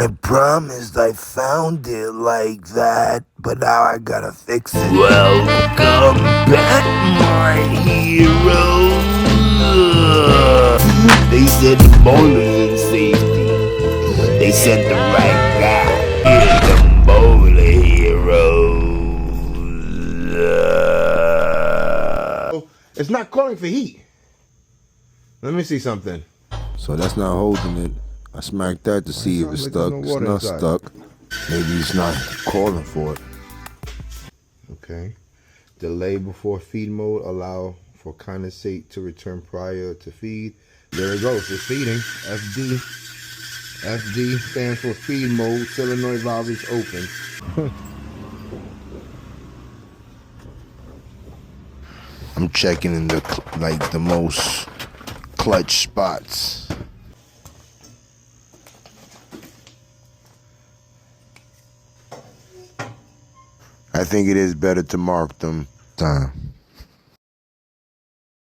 I promised I found it like that, but now I gotta fix it. Welcome back, my heroes. They said the bowler's in safety. They sent the right guy. Here's the bowler heroes. It's not calling for heat. Let me see something. So that's not holding it. I smacked that to see if it's stuck. no It's water not inside? stuck. Maybe it's not calling for it. Okay. Delay before feed mode. Allow for condensate to return prior to feed. There it goes. It's feeding. FD. FD stands for feed mode. Solenoid valve is open. I'm checking in the most clutch spots. I think it is better to mark them time.